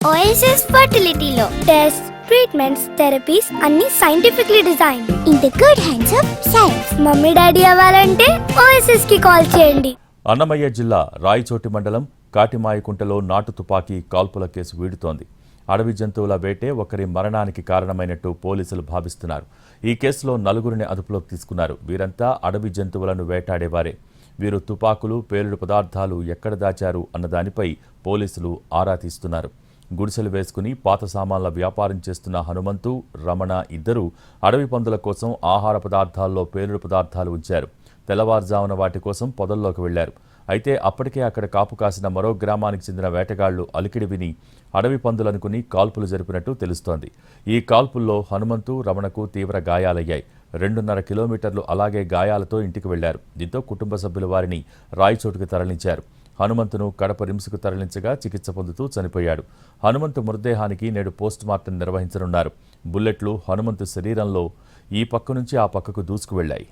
OSS ఫర్టిలిటీలో test treatments therapies అన్ని scientifically design in the good hands of science. Mummy daddy అవ్వాలంటే OSS కి call చేయండి. అన్నమయ్య జిల్లా రాయచోటి మండలం కాటిమాయకుంటలో నాటు తుపాకీ కాల్పుల కేసు వీడుతోంది. అడవి జంతువుల వేటే ఒకరి మరణానికి కారణమైనట్టు పోలీసులు భావిస్తున్నారు. ఈ కేసులో నలుగురిని అదుపులోకి తీసుకున్నారు. వీరంతా అడవి జంతువులను వేటాడేవారే. వీరు తుపాకులు, పేలుడు పదార్థాలు ఎక్కడ దాచారు అన్న దానిపై పోలీసులు ఆరా తీస్తున్నారు. గుడిసెలు వేసుకుని పాత సామాన్ల వ్యాపారం చేస్తున్న హనుమంతు, రమణ ఇద్దరూ అడవి పందుల కోసం ఆహార పదార్థాల్లో పేలుడు పదార్థాలు ఉంచారు. తెల్లవారుజామున వాటి కోసం పొదల్లోకి వెళ్లారు. అయితే అప్పటికే అక్కడ కాపు కాసిన మరో గ్రామానికి చెందిన వేటగాళ్లు అలికిడి విని అడవి పందులనుకుని కాల్పులు జరిపినట్టు తెలుస్తోంది. ఈ కాల్పుల్లో హనుమంతు, రమణకు తీవ్ర గాయాలయ్యాయి. 2.5 కిలోమీటర్లు అలాగే గాయాలతో ఇంటికి వెళ్లారు. దీంతో కుటుంబ సభ్యులు వారిని రాయచోటుకు తరలించారు. హనుమంతును కడప రిమ్స్కు తరలించగా చికిత్స పొందుతూ చనిపోయాడు. హనుమంతు మృతదేహానికి నేడు పోస్టుమార్టం నిర్వహించనున్నారు. బుల్లెట్లు హనుమంతు శరీరంలో ఈ పక్క నుంచి ఆ పక్కకు దూసుకు వెళ్లాయి.